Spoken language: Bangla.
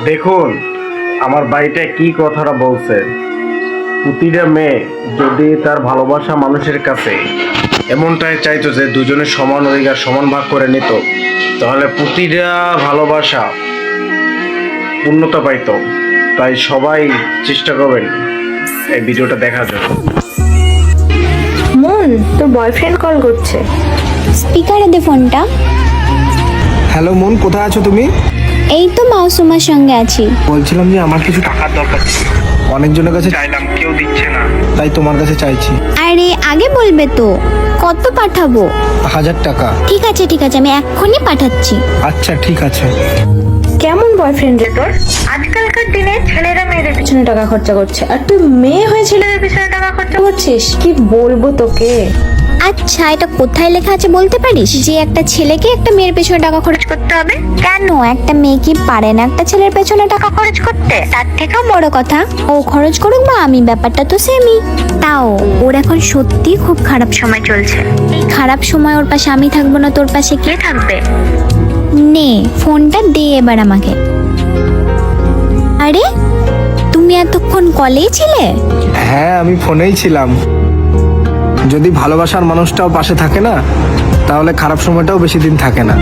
দেখুন আমার বাড়িটা কি কথাটা বলছে, প্রতিটা মেয়ে যদি তার ভালোবাসা মানুষের কাছে এমনটাই চাইতো যে দুজনের সমান অধিকার সমান ভাগ করে নিত, তাহলে প্রতিটা ভালোবাসা পূর্ণতা পাইতো। তাই সবাই চেষ্টা করবেন এই ভিডিওটা দেখার জন্য। মন, তোর বয়ফ্রেন্ড কল করছে। স্পিকারে দে ফোনটা। হ্যালো মন, কোথায় আছো তুমি? এই তো মাউসুমার সঙ্গে আছি। বলছিলাম যে আমার কিছু টাকার দরকার ছিল, অনেকজনের কাছে চাইলাম কেউ দিচ্ছে না, তাই তোমার কাছে চাইছি। আরে আগে বলবে তো, কত পাঠাবো? 1000 টাকা। ঠিক আছে আমি এক্ষুনি পাঠাচ্ছি। আচ্ছা ঠিক আছে। কেমন বয়ফ্রেন্ড রে তোর? আজকালকার দিনে ছেলেরা মেয়েদের পিছনে টাকা খরচা করছে, আর তুই মেয়ে হয়ে ছেলেদের পিছনে টাকা খরচা করছিস? কি বলবো তোকে। আচ্ছা, এটা কোথায় লেখা আছে বলতে পারিস? যে একটা ছেলেকে একটা মেয়ের পেছনে টাকা খরচ করতে হবে? কেন, একটা মেয়ে কি পারে না একটা ছেলের পেছনে টাকা খরচ করতে? তার থেকেও বড় কথা, ও খরচ করুক বা আমি, ব্যাপারটা তো সেমই। তাও ওর এখন সত্যি খুব খারাপ সময় চলছে। এই খারাপ সময় ওর পাশে আমি থাকবো না, তোর পাশে কে থাকবে? নে ফোনটা দে এবার আমাকে। আরে তুমি এতক্ষণ কলেই ছিলে? হ্যাঁ আমি ফোনেই ছিলাম। যদি ভালোবাসার মানুষটাও পাশে থাকে না, তাহলে খারাপ সময়টাও বেশি দিন থাকে না।